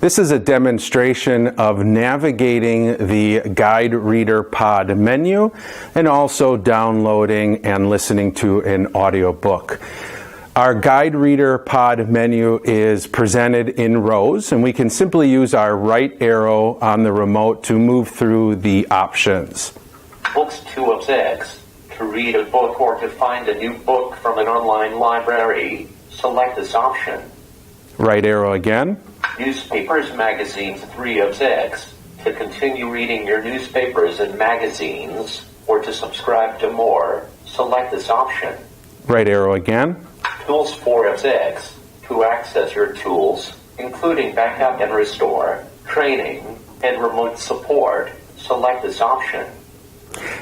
This is a demonstration of navigating the Guide Reader Pod menu and also downloading and listening to an audiobook. Our Guide Reader Pod menu is presented in rows, and we can simply use our right arrow on the remote to move through the options. Books 2 of 6. To read a book or to find a new book from an online library, select this option. Right arrow again. Newspapers, magazines 3 of 6. To continue reading your newspapers and magazines, or to subscribe to more, select this option. Right arrow again. Tools 4 of 6. To access your tools, including backup and restore, training, and remote support, select this option.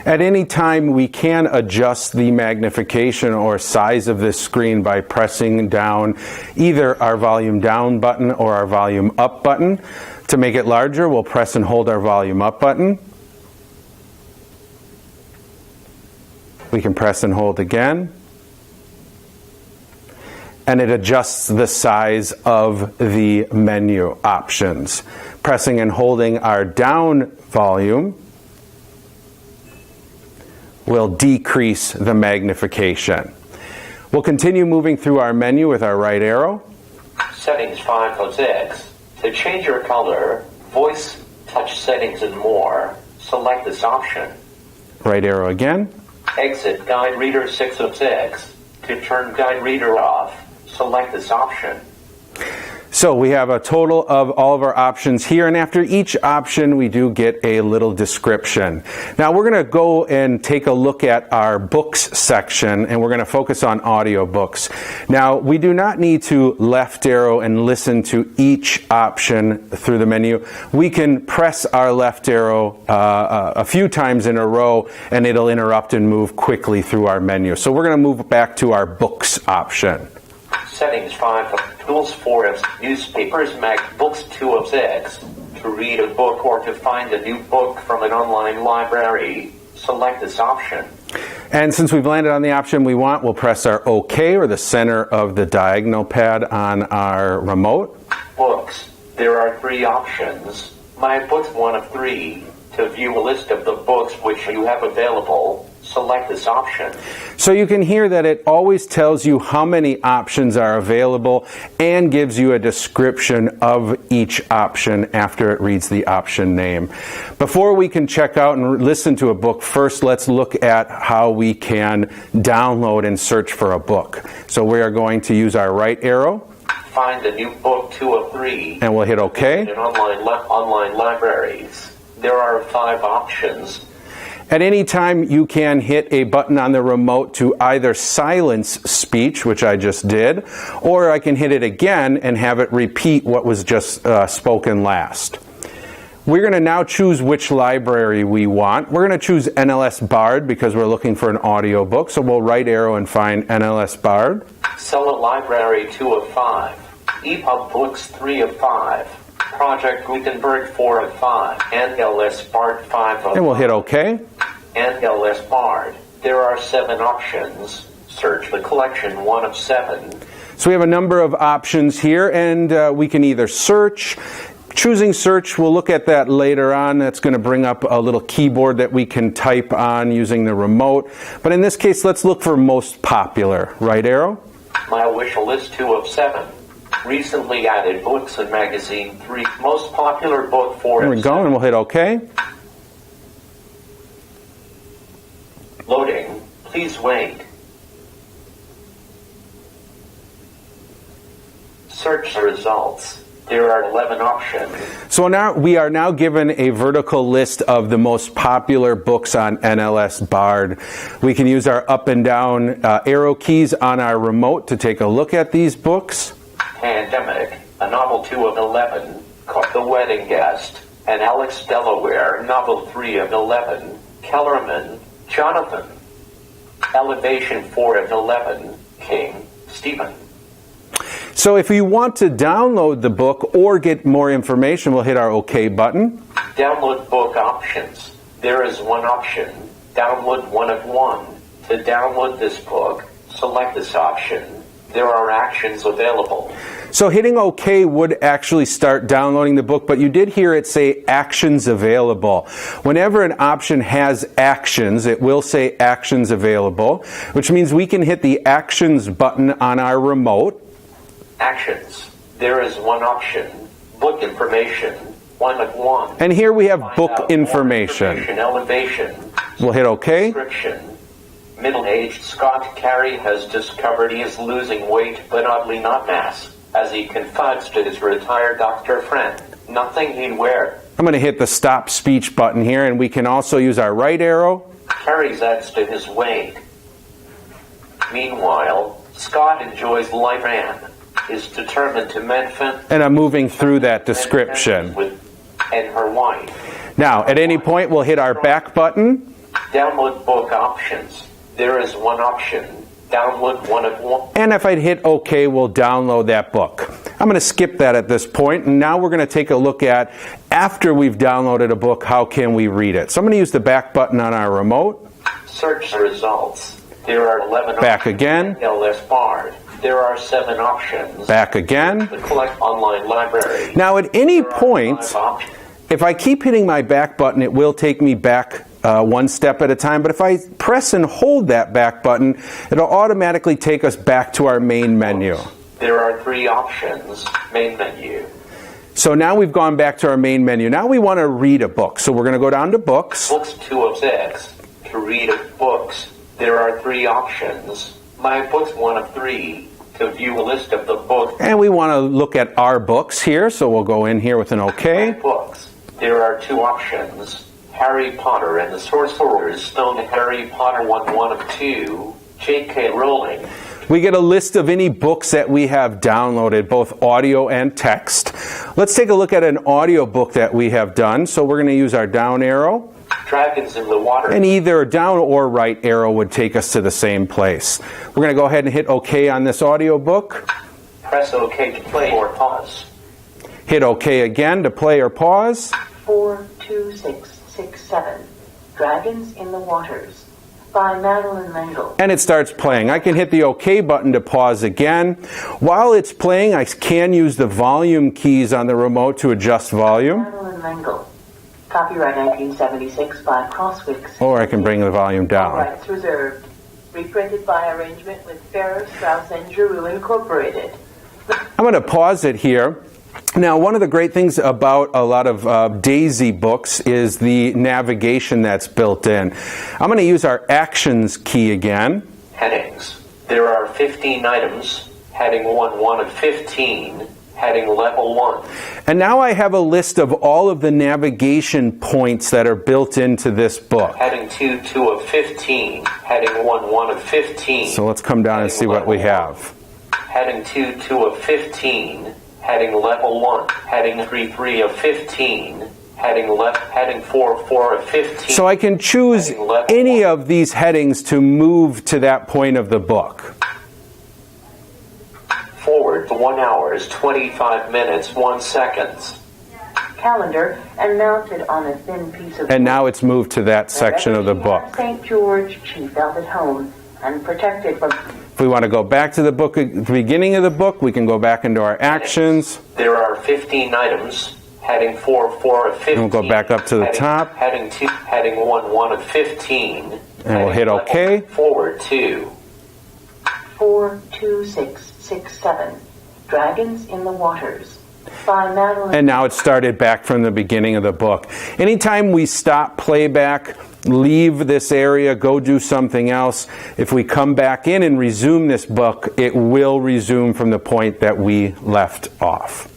At any time, we can adjust the magnification or size of this screen by pressing down either our volume down button or our volume up button. To make it larger, we'll press and hold our volume up button. We can press and hold again. And it adjusts the size of the menu options. Pressing and holding our down volume will decrease the magnification. We'll continue moving through our menu with our right arrow. Settings 5 of 6. To change your color, voice, touch settings, and more, select this option. Right arrow again. Exit Guide Reader 6 of 6. To turn Guide Reader off, select this option. So we have a total of all of our options here, and after each option we do get a little description. Now we're going to go and take a look at our books section, and we're going to focus on audiobooks. Now we do not need to left arrow and listen to each option through the menu. We can press our left arrow a few times in a row and it'll interrupt and move quickly through our menu. So we're going to move back to our books option. Settings 5 of Tools 4 of Newspapers, Books 2 of 6. To read a book or to find a new book from an online library, select this option. And since we've landed on the option we want, we'll press our OK or the center of the diagonal pad on our remote. Books. There are 3 options. My Books 1 of 3. To view a list of the books which you have available, select this option. So you can hear that it always tells you how many options are available and gives you a description of each option after it reads the option name. Before we can check out and listen to a book, first let's look at how we can download and search for a book. So we are going to use our right arrow. Find a new book 2 of 3. And we'll hit OK. In online libraries. There are 5 options. At any time, you can hit a button on the remote to either silence speech, which I just did, or I can hit it again and have it repeat what was just spoken last. We're going to now choose which library we want. We're going to choose NLS Bard because we're looking for an audiobook, so we'll right arrow and find NLS Bard. Select Library 2 of 5. EPUB Books 3 of 5. Project Gutenberg 4 of 5. NLS Bard 5 of 5. And we'll hit OK. NLS Bard. There are 7 options. Search the collection 1 of 7. So we have a number of options here, and we can either search. Choosing search, we'll look at that later on. That's going to bring up a little keyboard that we can type on using the remote. But in this case, let's look for most popular. Right arrow. My wish list 2 of 7. Recently added books and magazine 3. Most popular book 4 There of we go, 7. and we'll hit OK. Loading. Please wait. Search results. There are 11 options. So now we are now given a vertical list of the most popular books on NLS Bard. We can use our up and down arrow keys on our remote to take a look at these books. Pandemic, a novel 2 of 11. The Wedding Guest, an Alex Delaware novel 3 of 11. Kellerman, Jonathan. Elevation 4 of 11. King, Stephen. So if you want to download the book or get more information, we'll hit our OK button. Download book options. There is one option. Download 1 of 1. To download this book, select this option. There are actions available. So hitting OK would actually start downloading the book, but you did hear it say actions available. Whenever an option has actions, it will say actions available, which means we can hit the actions button on our remote. Actions. There is one option. Book information. 1 of 1. And here we have Find book out more information. Elevation. We'll hit OK. Description. Middle-aged Scott Carey has discovered he is losing weight, but oddly not mass, as he confides to his retired doctor friend. Nothing he'd wear. I'm going to hit the stop speech button here, and we can also use our right arrow. Carey adds to his weight. Meanwhile, Scott enjoys life and is determined to mend And I'm moving through that description. And her wife. Now, at any point, we'll hit our back button. Download book options. There is one option. Download 1 of 1. And if I'd hit OK, we'll download that book. I'm going to skip that at this point, and now we're going to take a look at, after we've downloaded a book, how can we read it. So I'm going to use the back button on our remote. Search results. There are 11 Back options. again. LS barred. There are 7 options. Back again. The collect online library. Now at any There are point, 5 options. if I keep hitting my back button, it will take me back one step at a time. But if I press and hold that back button, it'll automatically take us back to our main menu. There are 3 options. Main menu. So now we've gone back to our main menu. Now we want to read a book. So we're going to go down to Books. Books 2 of 6. To read books, there are 3 options. My books 1 of 3. To view a list of the books. And we want to look at our books here. So we'll go in here with an OK. My books. There are 2 options. Harry Potter and the Sorcerer's Stone. Harry Potter 1 of 2. J.K. Rowling. We get a list of any books that we have downloaded, both audio and text. Let's take a look at an audio book that we have done. So we're going to use our down arrow. Dragons in the Water. And either down or right arrow would take us to the same place. We're going to go ahead and hit OK on this audio book. Press OK to play or pause. Hit OK again to play or pause. 42667. Dragons in the Waters by Madeline L'Engle. And it starts playing. I can hit the OK button to pause again. While it's playing, I can use the volume keys on the remote to adjust volume. Madeline L'Engle. Copyright 1976 by Crosswicks. Or I can bring the volume All down. rights reserved. Reprinted by arrangement with Farrar, Straus, and Giroux Incorporated. I'm going to pause it here. Now, one of the great things about a lot of Daisy books is the navigation that's built in. I'm going to use our Actions key again. Headings. There are 15 items. Heading 1 of 15. Heading level 1. And now I have a list of all of the navigation points that are built into this book. Heading 2 of 15. Heading 1 of 15. So let's come down and see what we have. Heading 2 of 15. Heading level 1. Heading 3 of 15. Heading 4 of 15. So I can choose any of these headings to move to that point of the book. Forward to 1 hours, 25 minutes, 1 seconds. Calendar and mounted on a thin piece of And now it's moved to that section of the book. St. George she felt at home and protected from. If we want to go back to the book at the beginning of the book, we can go back into our Actions. There are 15 items. Heading 4 of 15. And we'll go back up to the top. Heading 2, heading 1 of 15. And we'll hit OK. Forward 2. 42667. Dragons in the Waters by Madeline. And now it started back from the beginning of the book. Anytime we stop playback, leave this area, go do something else, if we come back in and resume this book, it will resume from the point that we left off.